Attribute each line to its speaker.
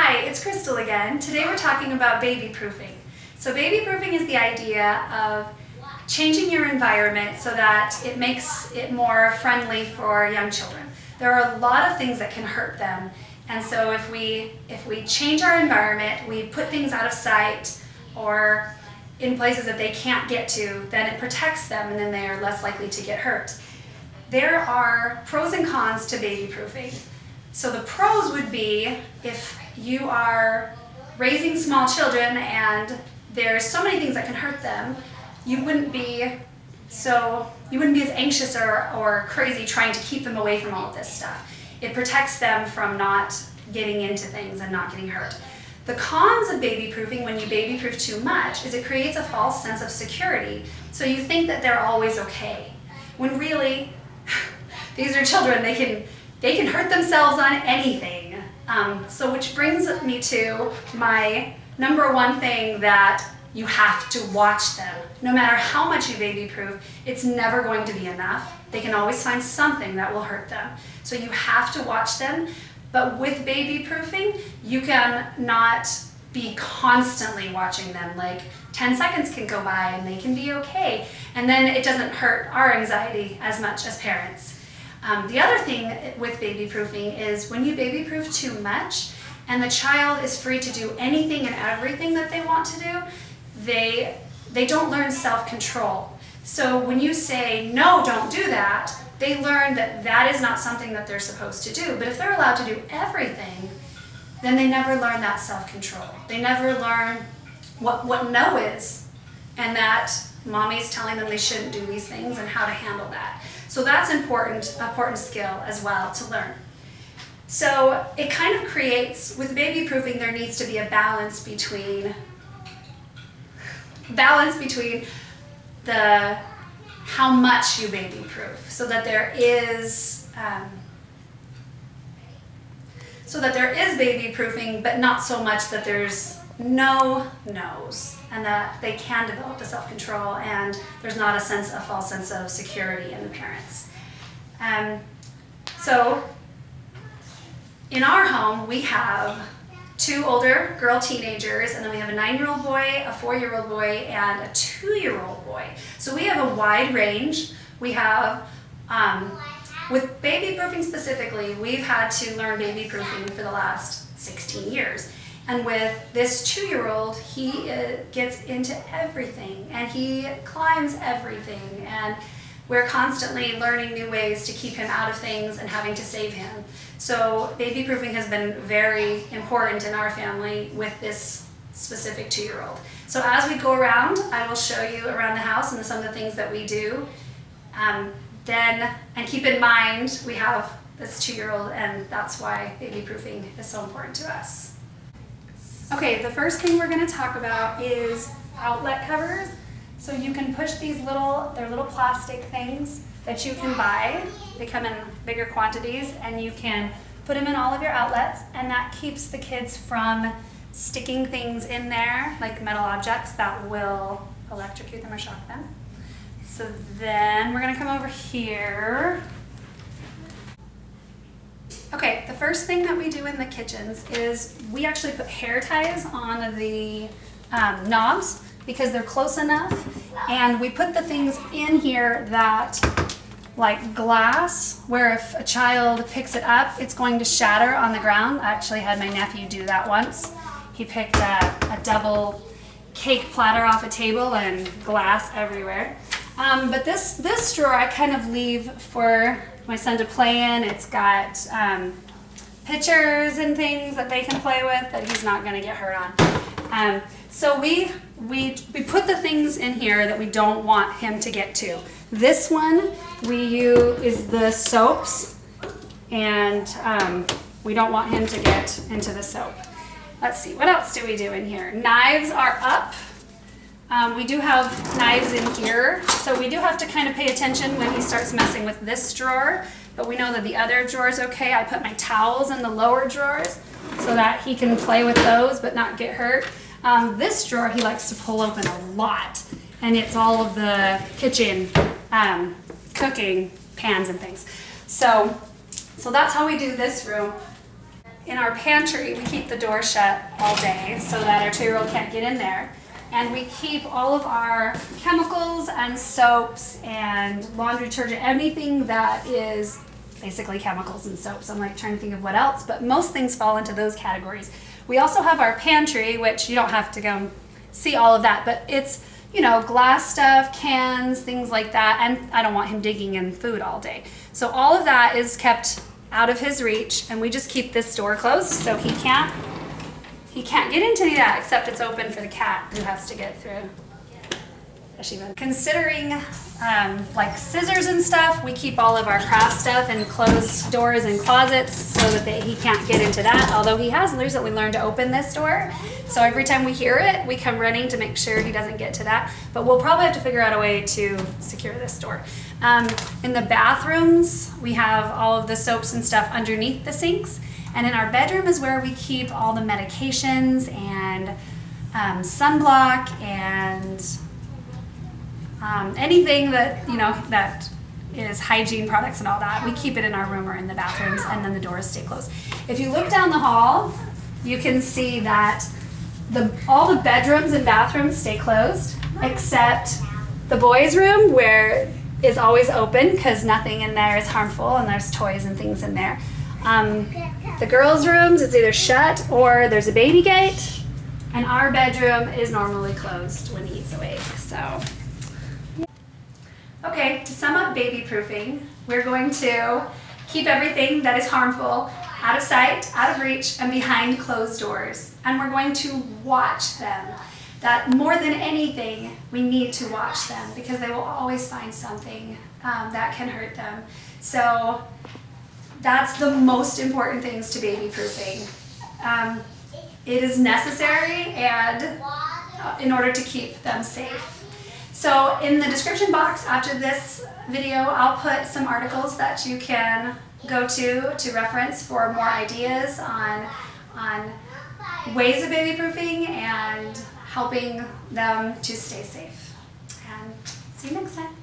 Speaker 1: Hi, it's Crystal again. Today we're talking about baby proofing. So baby proofing is the idea of changing your environment so that it makes it more friendly for young children. There are a lot of things that can hurt them, and so if we change our environment, we put things out of sight or in places that they can't get to, then it protects them and then they are less likely to get hurt. There are pros and cons to baby proofing. So the pros would be if you are raising small children and there's so many things that can hurt them, you wouldn't be as anxious or crazy trying to keep them away from all of this stuff. It protects them from not getting into things and not getting hurt. The cons of baby proofing, when you baby proof too much, is it creates a false sense of security. So you think that they're always okay, when really these are children. They can hurt themselves on anything. So which brings me to my number one thing, that you have to watch them. No matter how much you baby proof, it's never going to be enough. They can always find something that will hurt them. So you have to watch them. But with baby proofing, you can not be constantly watching them. Like 10 seconds can go by and they can be okay. And then it doesn't hurt our anxiety as much as parents. The other thing with baby proofing is when you baby proof too much and the child is free to do anything and everything that they want to do, they don't learn self-control. So when you say, no, don't do that, they learn that that is not something that they're supposed to do. But if they're allowed to do everything, then they never learn that self-control. They never learn what no is, and that mommy's telling them they shouldn't do these things and how to handle that. So that's important skill as well to learn. So it kind of creates, with baby proofing, there needs to be a balance between the how much you baby proof, so that there is baby proofing, but not so much that there's no no's, and that they can develop the self-control and there's not a false sense of security in the parents. So in our home we have 2 older girl teenagers, and then we have a 9-year-old boy, a 4-year-old boy, and a 2-year-old boy. So we have a wide range. We have, with baby proofing specifically, we've had to learn baby proofing for the last 16 years. And with this 2-year-old, he gets into everything, and he climbs everything, and we're constantly learning new ways to keep him out of things and having to save him. So baby proofing has been very important in our family with this specific 2-year-old. So as we go around, I will show you around the house and some of the things that we do. And keep in mind, we have this 2-year-old, and that's why baby proofing is so important to us. Okay, the first thing we're going to talk about is outlet covers. So you can push these they're little plastic things that you can buy. They come in bigger quantities, and you can put them in all of your outlets, and that keeps the kids from sticking things in there, like metal objects that will electrocute them or shock them. So then we're going to come over here. Okay, the first thing that we do in the kitchens is we actually put hair ties on the knobs, because they're close enough, and we put the things in here that, like glass, where if a child picks it up, it's going to shatter on the ground. I actually had my nephew do that once. He picked a double cake platter off a table and glass everywhere. But this drawer I kind of leave for my son to play in. It's got pictures and things that they can play with that he's not going to get hurt on. So we put the things in here that we don't want him to get to. This one we use is the soaps, and we don't want him to get into the soap. Let's see, what else do we do in here? Knives are up. We do have knives in here, so we do have to kind of pay attention when he starts messing with this drawer, but we know that the other drawer is okay. I put my towels in the lower drawers so that he can play with those but not get hurt. This drawer he likes to pull open a lot, and it's all of the kitchen cooking pans and things. So that's how we do this room. in our pantry, we keep the door shut all day so that our 2-year-old can't get in there. And we keep all of our chemicals and soaps and laundry detergent, anything that is basically chemicals and soaps. I'm like trying to think of what else, but most things fall into those categories. We also have our pantry, which you don't have to go and see all of that, but it's, you know, glass stuff, cans, things like that, and I don't want him digging in food all day. So all of that is kept out of his reach, and we just keep this door closed so he can't get into any of that, except it's open for the cat who has to get through. Considering like scissors and stuff, we keep all of our craft stuff in closed doors and closets so that he can't get into that, although he has recently learned to open this door. So every time we hear it, we come running to make sure he doesn't get to that. But we'll probably have to figure out a way to secure this door. In the bathrooms, we have all of the soaps and stuff underneath the sinks. And in our bedroom is where we keep all the medications and sunblock and anything that, you know, that is hygiene products and all that. We keep it in our room or in the bathrooms, and then the doors stay closed. If you look down the hall, you can see that all the bedrooms and bathrooms stay closed, except the boys' room, where is always open because nothing in there is harmful and there's toys and things in there. The girls' rooms, it's either shut or there's a baby gate, and our bedroom is normally closed when he's awake. So, okay, to sum up baby proofing, we're going to keep everything that is harmful out of sight, out of reach, and behind closed doors. And we're going to watch them. That more than anything, we need to watch them because they will always find something that can hurt them. So that's the most important things to baby proofing. It is necessary and in order to keep them safe. So in the description box after this video, I'll put some articles that you can go to reference for more ideas on ways of baby proofing and helping them to stay safe. And see you next time.